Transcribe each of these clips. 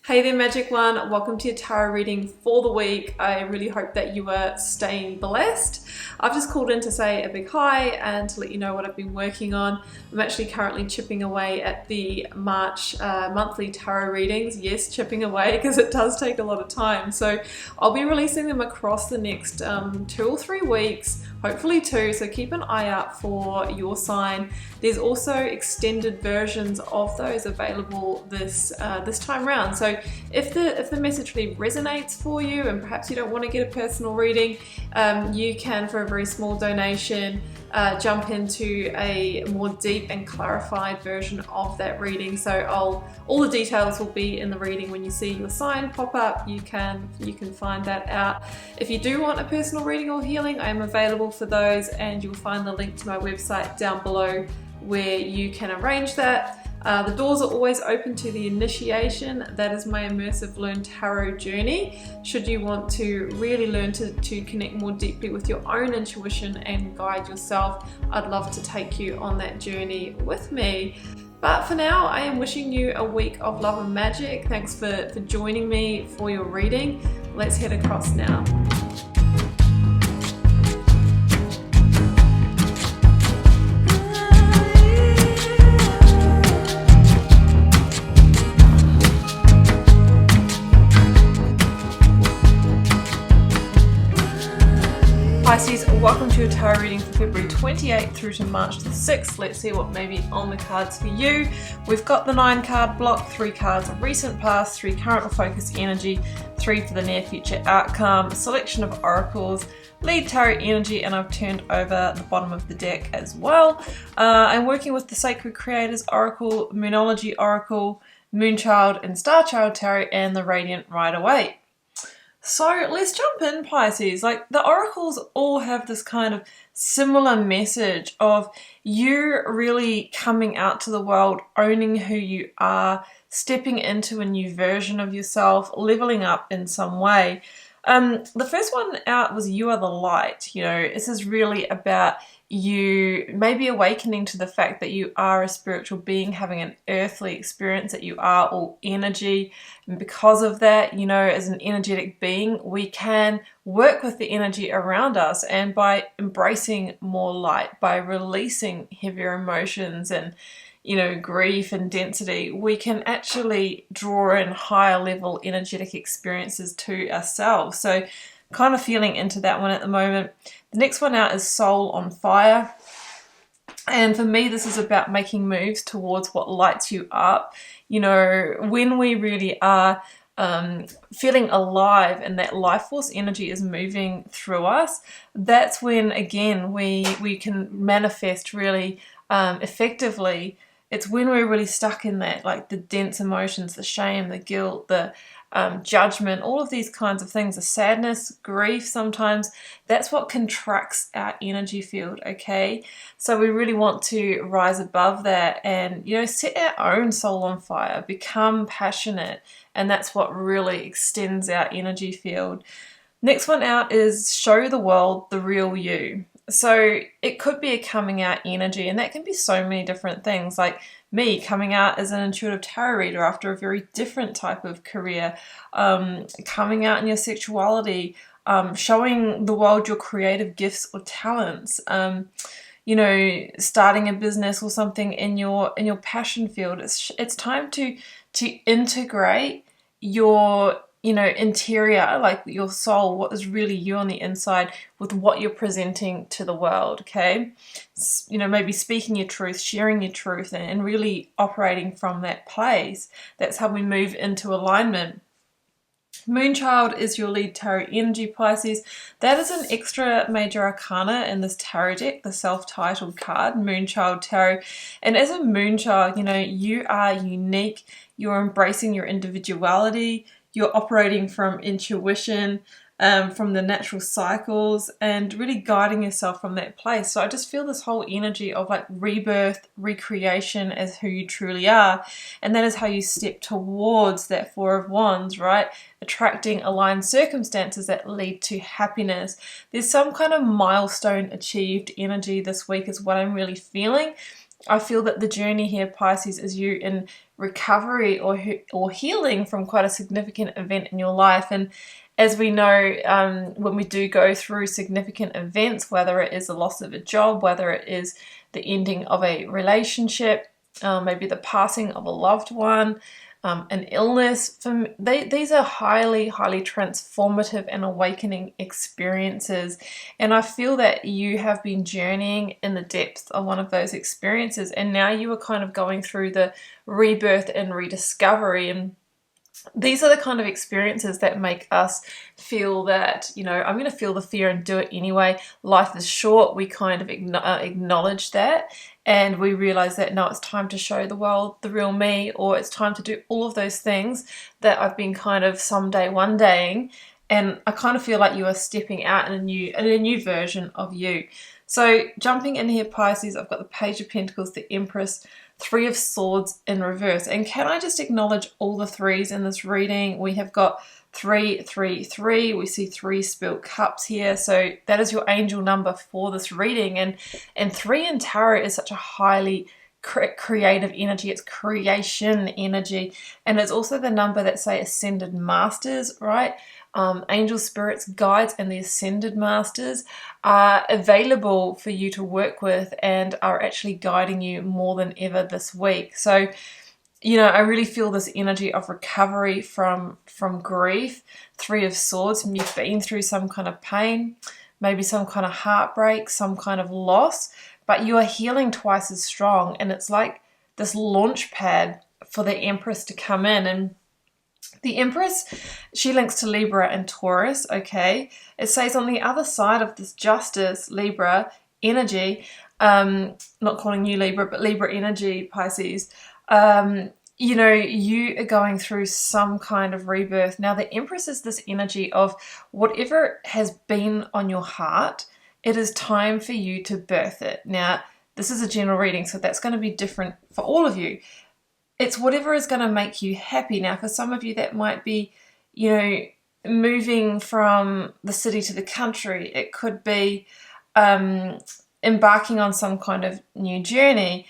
Hey there, Magic One. Welcome to your tarot reading for the week. I really hope that you are staying blessed. I've just called in to say a big hi and to let you know what I've been working on. I'm actually currently chipping away at the March monthly tarot readings. Yes, chipping away because it does take a lot of time. So I'll be releasing them across the next 2 or 3 weeks, hopefully 2. So keep an eye out for your sign. There's also extended versions of those available this time round. So if the message really resonates for you and perhaps you don't want to get a personal reading, you can, for a very small donation, jump into a more deep and clarified version of that reading. So all the details will be in the reading. When you see your sign pop up, you can find that out. If you do want a personal reading or healing, I am available for those, and you'll find the link to my website down below where you can arrange that. The doors are always open to the initiation. That is my immersive Learn Tarot journey. Should you want to really learn to connect more deeply with your own intuition and guide yourself, I'd love to take you on that journey with me. But for now, I am wishing you a week of love and magic. Thanks for joining me for your reading. Let's head across now. Pisces, welcome to your tarot reading for February 28th through to March the 6th. Let's see what may be on the cards for you. We've got the 9 card block, 3 cards of recent past, 3 current or focus energy, 3 for the near future outcome, a selection of oracles, lead tarot energy, and I've turned over the bottom of the deck as well. I'm working with the Sacred Creators Oracle, Moonology Oracle, Moonchild and Starchild Tarot, and the Radiant Rider-Waite. So let's jump in, Pisces. Like, the oracles all have this kind of similar message of you really coming out to the world, owning who you are, stepping into a new version of yourself, leveling up in some way. The first one out was You Are the Light. You know, this is really about you maybe awakening to the fact that you are a spiritual being having an earthly experience, that you are all energy. And because of that, you know, as an energetic being, we can work with the energy around us, and by embracing more light, by releasing heavier emotions and, you know, grief and density, we can actually draw in higher level energetic experiences to ourselves. So kind of feeling into that one at the moment. The next one out is Soul on Fire. And for me, this is about making moves towards what lights you up. You know, when we really are feeling alive and that life force energy is moving through us, that's when, again, we can manifest really effectively. It's when we're really stuck in that, like the dense emotions, the shame, the guilt, the judgment, all of these kinds of things, the sadness, grief sometimes, that's what contracts our energy field, okay? So we really want to rise above that and, you know, set our own soul on fire, become passionate, and that's what really extends our energy field. Next one out is Show the World the Real You. So it could be a coming out energy, and that can be so many different things, like me coming out as an intuitive tarot reader after a very different type of career, coming out in your sexuality, showing the world your creative gifts or talents, you know, starting a business or something in your passion field. It's time to integrate your, you know, interior, like your soul, what is really you on the inside, with what you're presenting to the world, okay? You know, maybe speaking your truth, sharing your truth, and really operating from that place. That's how we move into alignment. Moonchild is your lead tarot energy, Pisces. That is an extra major arcana in this tarot deck, the self-titled card, Moonchild Tarot. And as a Moonchild, you know, you are unique. You're embracing your individuality. You're operating from intuition, from the natural cycles, and really guiding yourself from that place. So I just feel this whole energy of like rebirth, recreation as who you truly are. And that is how you step towards that Four of Wands, right? Attracting aligned circumstances that lead to happiness. There's some kind of milestone achieved energy this week is what I'm really feeling. I feel that the journey here, Pisces, is you in recovery or healing from quite a significant event in your life. And as we know, when we do go through significant events, whether it is the loss of a job, whether it is the ending of a relationship, maybe the passing of a loved one, an illness, these are highly, highly transformative and awakening experiences. And I feel that you have been journeying in the depths of one of those experiences, and now you are kind of going through the rebirth and rediscovery. And these are the kind of experiences that make us feel that, you know, I'm going to feel the fear and do it anyway. Life is short. We kind of acknowledge that, and we realize that no, it's time to show the world the real me, or it's time to do all of those things that I've been kind of someday, one daying. And I kind of feel like you are stepping out in a new version of you. So jumping in here, Pisces, I've got the Page of Pentacles, the Empress, Three of Swords in reverse. And can I just acknowledge all the threes in this reading? We have got 3, 3, 3. We see 3 spilt cups here. So that is your angel number for this reading. And 3 in tarot is such a highly creative energy. It's creation energy. And it's also the number that say ascended masters, right? Angel spirits, guides, and the ascended masters are available for you to work with and are actually guiding you more than ever this week. So, you know, I really feel this energy of recovery from grief. 3 of Swords, and you've been through some kind of pain, maybe some kind of heartbreak, some kind of loss, but you are healing twice as strong. And it's like this launch pad for the Empress to come in. And the Empress, she links to Libra and Taurus, okay? It says on the other side of this Justice, Libra energy, not calling you Libra, but Libra energy, Pisces, you know, you are going through some kind of rebirth. Now, the Empress is this energy of whatever has been on your heart, it is time for you to birth it. Now, this is a general reading, so that's going to be different for all of you. It's whatever is going to make you happy. Now, for some of you, that might be, you know, moving from the city to the country. It could be embarking on some kind of new journey,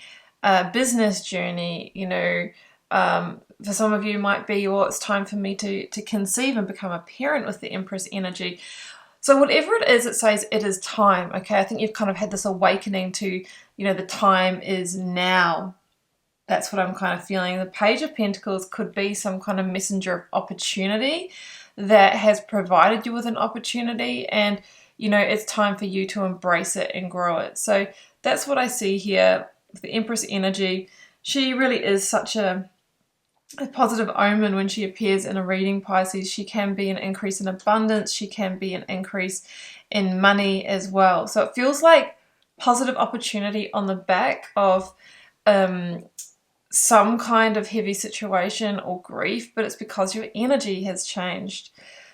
business journey. You know, for some of you, it might be, well, it's time for me to conceive and become a parent with the Empress energy. So whatever it is, it says it is time. Okay, I think you've kind of had this awakening to, you know, the time is now. That's what I'm kind of feeling. The Page of Pentacles could be some kind of messenger of opportunity that has provided you with an opportunity, and, you know, it's time for you to embrace it and grow it. So that's what I see here with the Empress energy. She really is such a positive omen when she appears in a reading, Pisces. She can be an increase in abundance. She can be an increase in money as well. So it feels like positive opportunity on the back of some kind of heavy situation or grief, but it's because your energy has changed.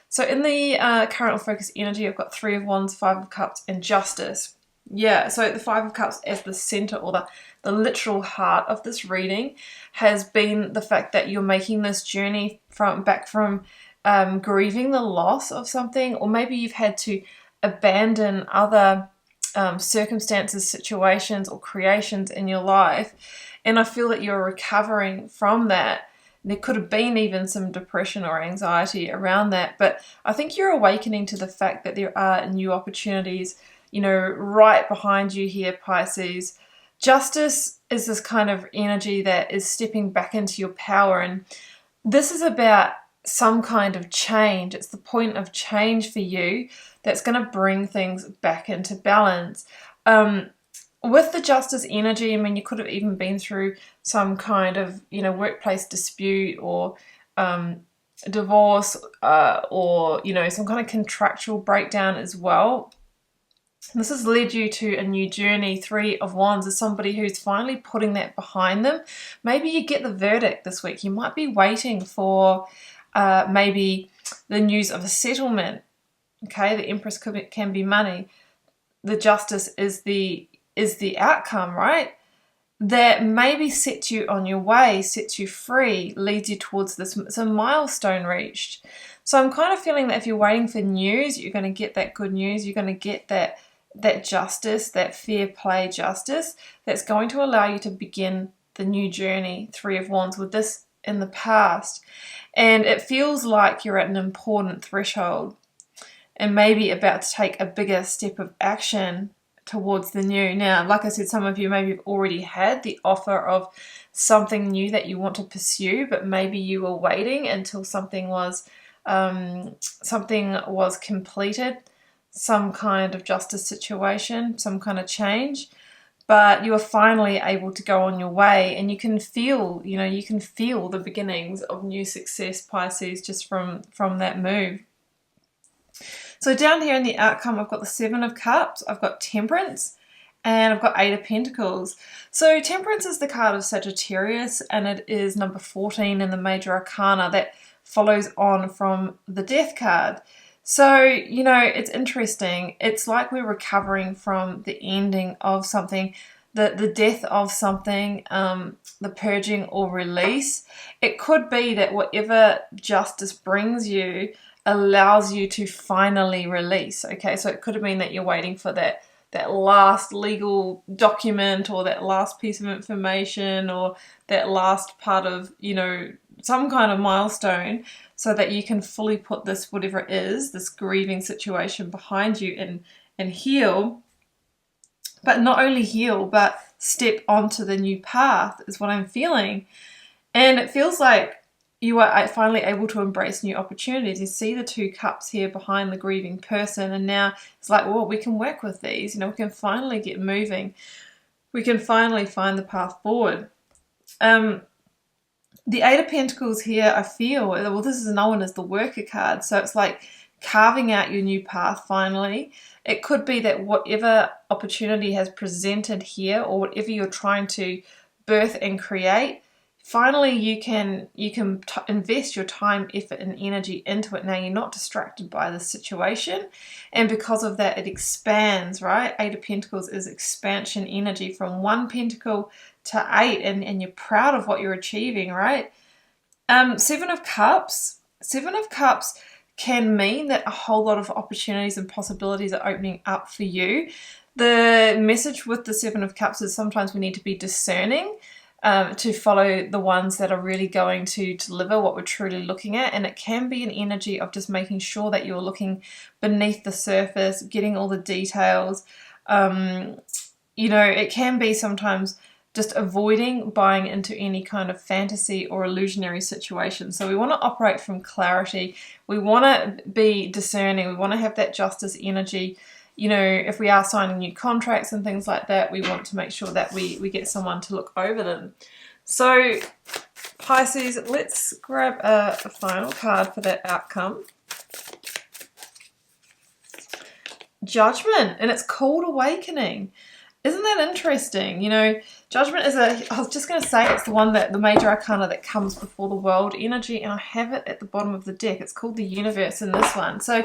So in the current or focus energy, I've got 3 of Wands, 5 of Cups, and Justice. Yeah, so the 5 of Cups as the center, or the literal heart of this reading, has been the fact that you're making this journey back from grieving the loss of something, or maybe you've had to abandon other circumstances, situations, or creations in your life. And I feel that you're recovering from that. There could have been even some depression or anxiety around that, but I think you're awakening to the fact that there are new opportunities, you know, right behind you here, Pisces. Justice is this kind of energy that is stepping back into your power, and this is about some kind of change. It's the point of change for you that's going to bring things back into balance. With the Justice energy, I mean, you could have even been through some kind of, you know, workplace dispute or divorce or, you know, some kind of contractual breakdown as well. This has led you to a new journey. 3 of Wands is somebody who's finally putting that behind them. Maybe you get the verdict this week. You might be waiting for maybe the news of a settlement. Okay, the Empress can be money. The Justice is the outcome, right? That maybe sets you on your way, sets you free, leads you towards this. It's a milestone reached. So I'm kind of feeling that if you're waiting for news, you're going to get that good news. You're going to get that that justice, that fair play justice, that's going to allow you to begin the new journey. Three of Wands with this in the past. And it feels like you're at an important threshold and maybe about to take a bigger step of action towards the new. Now, like I said, some of you maybe have already had the offer of something new that you want to pursue, but maybe you were waiting until something was completed, some kind of justice situation, some kind of change. But you are finally able to go on your way, and you can feel, you can feel the beginnings of new success, Pisces, just from that move. So down here in the outcome, I've got the Seven of Cups, I've got Temperance, and I've got Eight of Pentacles. So Temperance is the card of Sagittarius, and it is number 14 in the Major Arcana that follows on from the Death card. So, it's interesting. It's like we're recovering from the ending of something, the death of something, the purging or release. It could be that whatever justice brings you allows you to finally release. Okay, so it could have been that you're waiting for that last legal document, or that last piece of information, or that last part of, some kind of milestone, so that you can fully put this, whatever it is, this grieving situation behind you and heal. But not only heal, but step onto the new path is what I'm feeling. And it feels like you are finally able to embrace new opportunities. You see the Two Cups here behind the grieving person, and now it's like, well, we can work with these. We can finally get moving. We can finally find the path forward. The Eight of Pentacles here, I feel, well, this is known as the Worker card, so it's like carving out your new path finally. It could be that whatever opportunity has presented here, or whatever you're trying to birth and create, finally you can invest your time, effort, and energy into it. Now you're not distracted by the situation, and because of that, it expands, right? Eight of Pentacles is expansion energy from one pentacle to 8, and you're proud of what you're achieving, right? Seven of Cups can mean that a whole lot of opportunities and possibilities are opening up for you. The message with the Seven of Cups is sometimes we need to be discerning to follow the ones that are really going to deliver what we're truly looking at. And it can be an energy of just making sure that you're looking beneath the surface, getting all the details. It can be sometimes just avoiding buying into any kind of fantasy or illusionary situation. So we want to operate from clarity. We want to be discerning. We want to have that justice energy. If we are signing new contracts and things like that, we want to make sure that we get someone to look over them. So Pisces, let's grab a final card for that outcome. Judgment, and it's called Awakening. Isn't that interesting? Judgment is I was just going to say it's the one that the Major Arcana that comes before the World energy, and I have it at the bottom of the deck. It's called the Universe in this one. So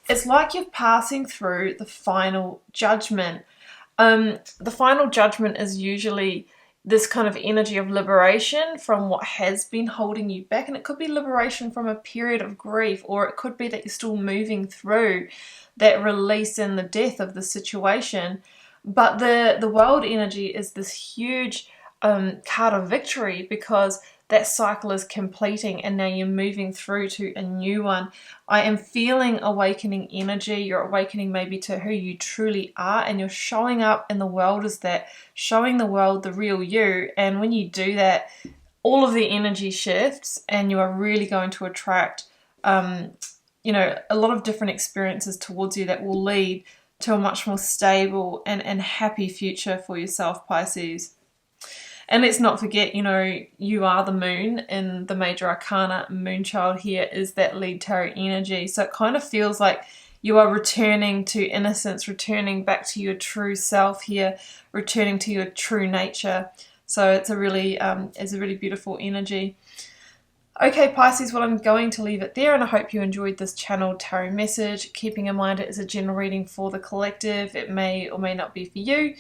it's like you're passing through the final judgment. The final judgment is usually this kind of energy of liberation from what has been holding you back, and it could be liberation from a period of grief, or it could be that you're still moving through that release and the death of the situation. But the World energy is this huge card of victory, because that cycle is completing and now you're moving through to a new one. I am feeling awakening energy. You're awakening maybe to who you truly are, and you're showing up in the world as that, showing the world the real you. And when you do that, all of the energy shifts, and you are really going to attract a lot of different experiences towards you that will lead to a much more stable and happy future for yourself, Pisces. And let's not forget, you are the moon in the Major Arcana. Moonchild here is that lead tarot energy. So it kind of feels like you are returning to innocence, returning back to your true self here, returning to your true nature. So it's a really beautiful energy. Okay, Pisces, well, I'm going to leave it there, and I hope you enjoyed this channeled tarot message. Keeping in mind it is a general reading for the collective. It may or may not be for you.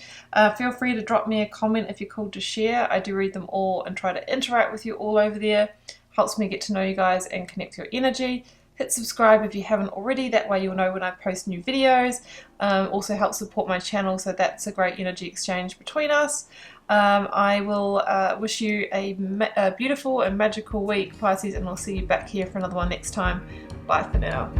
Feel free to drop me a comment if you're called to share. I do read them all and try to interact with you all over there. Helps me get to know you guys and connect your energy. Hit subscribe if you haven't already, that way you'll know when I post new videos. Also helps support my channel, so that's a great energy exchange between us. I will wish you a beautiful and magical week, Pisces, and I'll see you back here for another one next time. Bye for now.